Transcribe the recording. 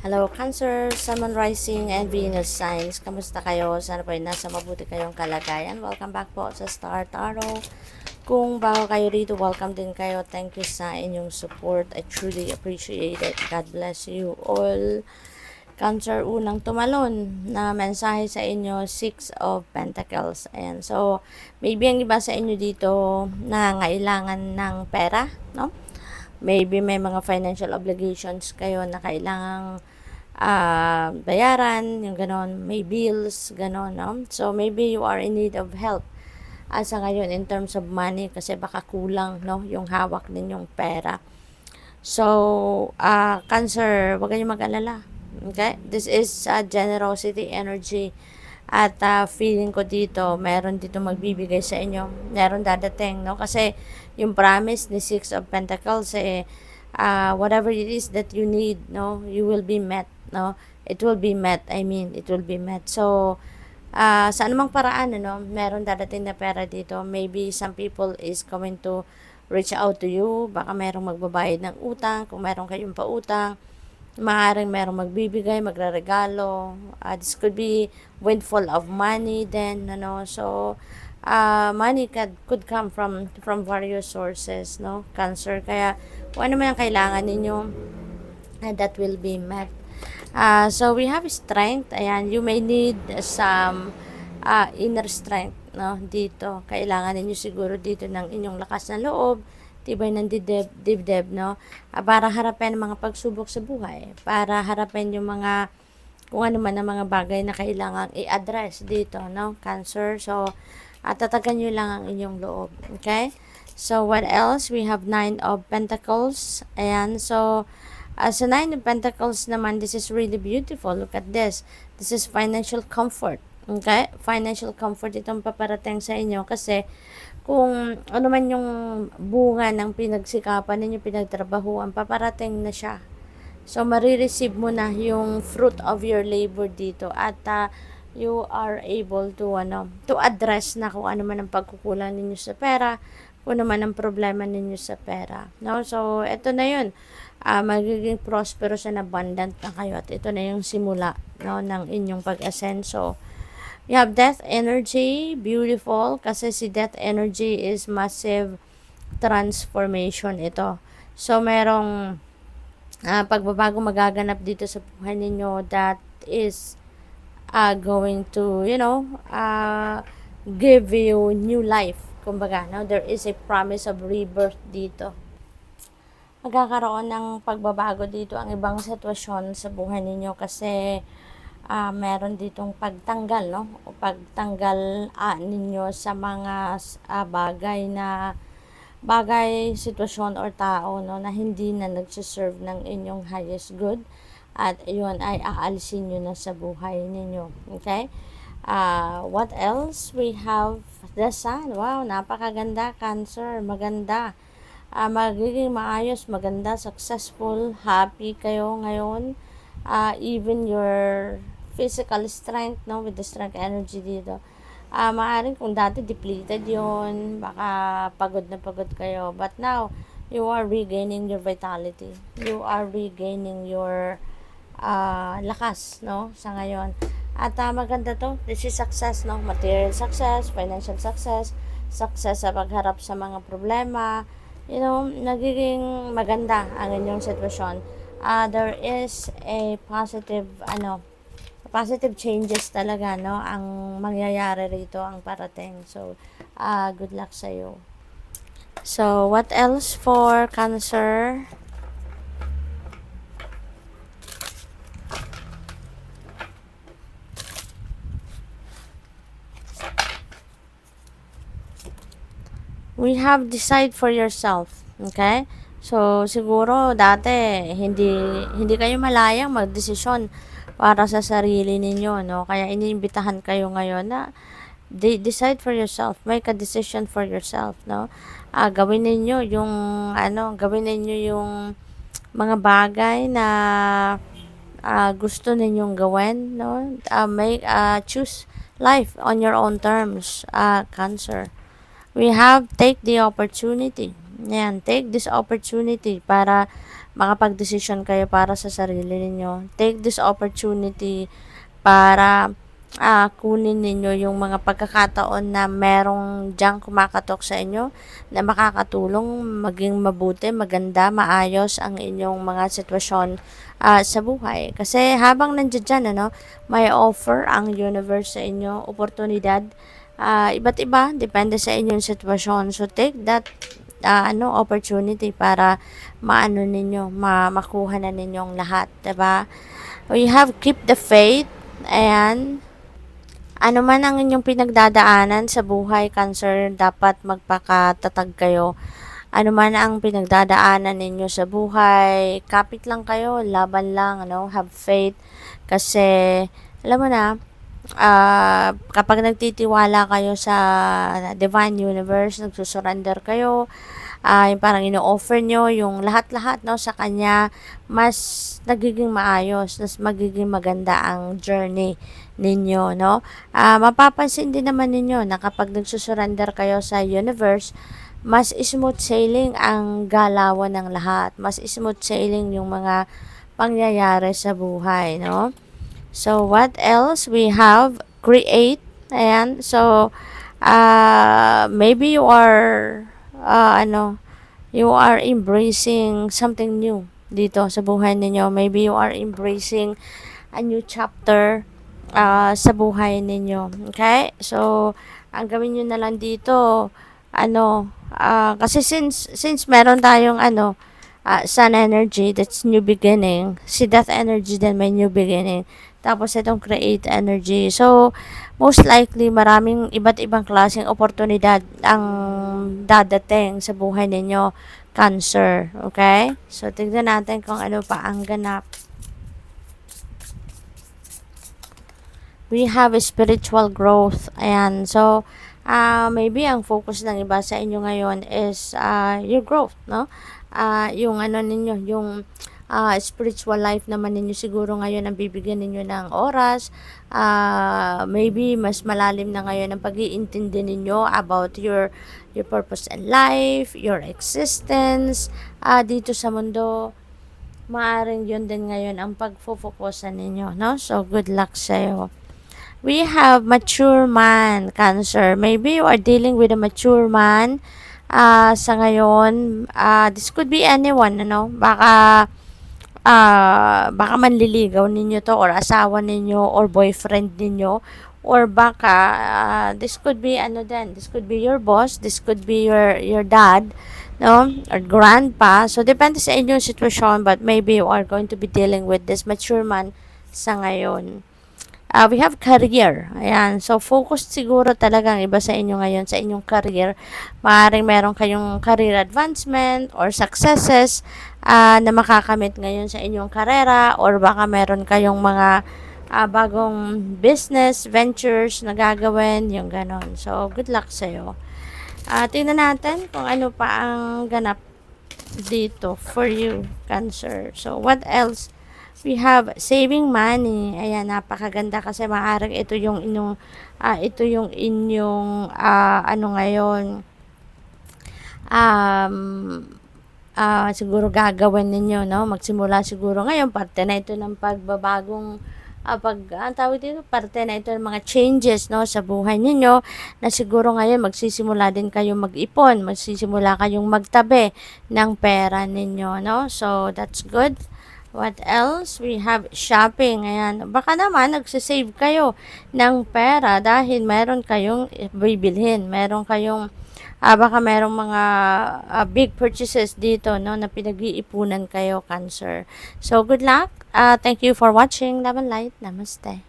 Hello, Cancer, Sun, Rising, and Venus signs. Kamusta kayo? Sana po ay nasa mabuti kayong kalagayan. Welcome back po sa Star Tarot. Kung bago kayo rito, welcome din kayo. Thank you sa inyong support. I truly appreciate it. God bless you all. Cancer, unang tumalon na mensahe sa inyo, Six of Pentacles. Ayan. So, maybe ang iba sa inyo dito na ngailangan ng pera, no? Maybe may mga financial obligations kayo na kailangang bayaran, yung ganon, may bills, ganon, no? So, maybe you are in need of help sa ngayon in terms of money kasi baka kulang, no, yung hawak ninyong pera. So, Cancer, huwag kayong mag-alala. Okay? This is generosity energy. At feeling ko dito, meron dito magbibigay sa inyo. Meron dadating, no? Kasi yung promise ni Six of Pentacles, whatever it is that you need, no, you will be met, no? It will be met. I mean, it will be met. So, sa anumang paraan, ano, meron dadating na pera dito. Maybe some people is going to reach out to you. Baka merong magbabayad ng utang. Kung meron kayong pautang, maaaring merong magbibigay, magreregalo. This could be windfall of money then, ano. So, money could come from various sources, no, Cancer. Kaya, kung ano man ang kailangan ninyo, that will be met. So, we have strength. Ayan, you may need some inner strength, no, dito. Kailangan ninyo siguro dito ng inyong lakas ng loob, tibay ng dibdib, no, para harapin ang mga pagsubok sa buhay, para harapin yung mga kung ano man ang mga bagay na kailangan i-address dito, no, Cancer. So, tatagan nyo lang ang inyong loob. Okay? So, what else? We have Nine of Pentacles. Ayan. So, sa Nine of Pentacles naman, this is really beautiful. Look at this. This is financial comfort. Okay? Financial comfort itong paparating sa inyo kasi kung ano man yung bunga ng pinagsikapan ninyo, pinagtrabahuan, paparating na siya. So, marireceive mo na yung fruit of your labor dito at you are able to address na kung ano man ang pagkukulang ninyo sa pera, kung ano man ang problema ninyo sa pera. No? So, ito na yun. Magiging prosperous and abundant na kayo at ito na yung simula, no, ng inyong pag-asenso. You have death energy, beautiful, kasi si death energy is massive transformation ito. So, merong pagbabago magaganap dito sa buhay ninyo that is going to, give you new life. Kumbaga, no? There is a promise of rebirth dito. Magkakaroon ng pagbabago dito ang ibang sitwasyon sa buhay ninyo kasi meron ditong pagtanggal, no? O pagtanggal ninyo sa mga bagay, sitwasyon or tao, no, na hindi na nagsiserve ng inyong highest good at yun ay aalisin nyo na sa buhay ninyo. Okay? What else? We have the Sun. Wow, napakaganda, Cancer. Maganda. Magiging maayos, maganda, successful, happy kayo ngayon. Even your physical strength, no, with the strength energy dito. Maaaring kung dati depleted yon, baka pagod na pagod kayo. But now, you are regaining your vitality. You are regaining your lakas, no, sa ngayon. At maganda to. This is success, no? Material success, financial success, success sa pagharap sa mga problema. You know, nagiging maganda ang inyong sitwasyon. There is a positive changes talaga, no, ang mangyayari rito, ang parating. So, good luck sa iyo. So, what else for Cancer? We have decide for yourself. Okay? So, siguro dati hindi kayo malayang magdesisyon para sa sarili ninyo, no? Kaya iniimbitahan kayo ngayon na decide for yourself, make a decision for yourself, no? Gawin ninyo yung mga bagay na gusto ninyong gawin, no? Choose life on your own terms, Cancer. We have take the opportunity. Yan, take this opportunity para makapag-desisyon kayo para sa sarili ninyo. Take this opportunity para kunin ninyo yung mga pagkakataon na merong diyang kumakatok sa inyo na makakatulong maging mabuti, maganda, maayos ang inyong mga sitwasyon sa buhay. Kasi habang nandiyan dyan, may offer ang universe sa inyo, oportunidad, iba't iba, depende sa inyong sitwasyon. So, take that opportunity para makuha na ninyong lahat, diba? We have keep the faith, and ano man ang inyong pinagdadaanan sa buhay, Cancer, dapat magpakatatag kayo. Ano man ang pinagdadaanan ninyo sa buhay, kapit lang kayo, laban lang, have faith. Kasi, alam mo na, kapag nagtitiwala kayo sa Divine Universe, nagsusurrender kayo, yung parang ino-offer nyo yung lahat-lahat sa Kanya, mas nagiging maayos, mas magiging maganda ang journey ninyo, mapapansin din naman ninyo na kapag nagsusurrender kayo sa universe, mas smooth sailing ang galawan ng lahat, mas smooth sailing yung mga pangyayari sa buhay, So, what else? We have create, ayan, so, maybe you are, you are embracing something new dito sa buhay ninyo. Maybe you are embracing a new chapter sa buhay ninyo. Okay? So, ang gawin nyo na lang dito, kasi since meron tayong sun energy, that's new beginning. Si death energy din may new beginning. Tapos itong create energy. So, most likely, maraming iba't ibang klaseng oportunidad ang dadating sa buhay ninyo, Cancer. Okay? So, tignan natin kung ano pa ang ganap. We have a spiritual growth. Ayan. So, maybe ang focus ng iba sa inyo ngayon is your growth, yung ninyo, yung spiritual life naman ninyo siguro ngayon ang bibigyan ninyo ng oras. Maybe mas malalim na ngayon ang pag-iintindi ninyo about your purpose in life, your existence dito sa mundo. Maaring yun din ngayon ang pagfo-focusan ninyo, So, good luck sa'yo. We have mature man, Cancer. Maybe you are dealing with a mature man sa ngayon. This could be anyone, Baka manliligaw ninyo to, or asawa ninyo, or boyfriend ninyo, or baka this could be this could be your boss, this could be your dad, or grandpa. So, depende sa inyong sitwasyon, but maybe you are going to be dealing with this mature man sa ngayon. We have career. Ayan. So, focused siguro talagang iba sa inyo ngayon sa inyong career. Maaaring meron kayong career advancement or successes na makakamit ngayon sa inyong karera, or baka meron kayong mga bagong business ventures na gagawin, yung ganon. So, good luck sa'yo. Tingnan natin kung ano pa ang ganap dito for you, Cancer. So, what else? We have saving money. Ayan, napakaganda kasi maaaring ito yung inyong ngayon siguro gagawin ninyo, magsimula siguro ngayon, parte na ito ng pagbabagong parte na ito ng mga changes, sa buhay ninyo, na siguro ngayon magsisimula din kayong mag-ipon, magsisimula kayong magtabi ng pera ninyo, So, that's good. What else? We have shopping. Ayan. Baka naman, nagsisave kayo ng pera dahil meron kayong bibilhin. Meron kayong, baka merong mga big purchases dito, na pinag-iipunan kayo, Cancer. So, good luck. Thank you for watching. Love and light. Namaste.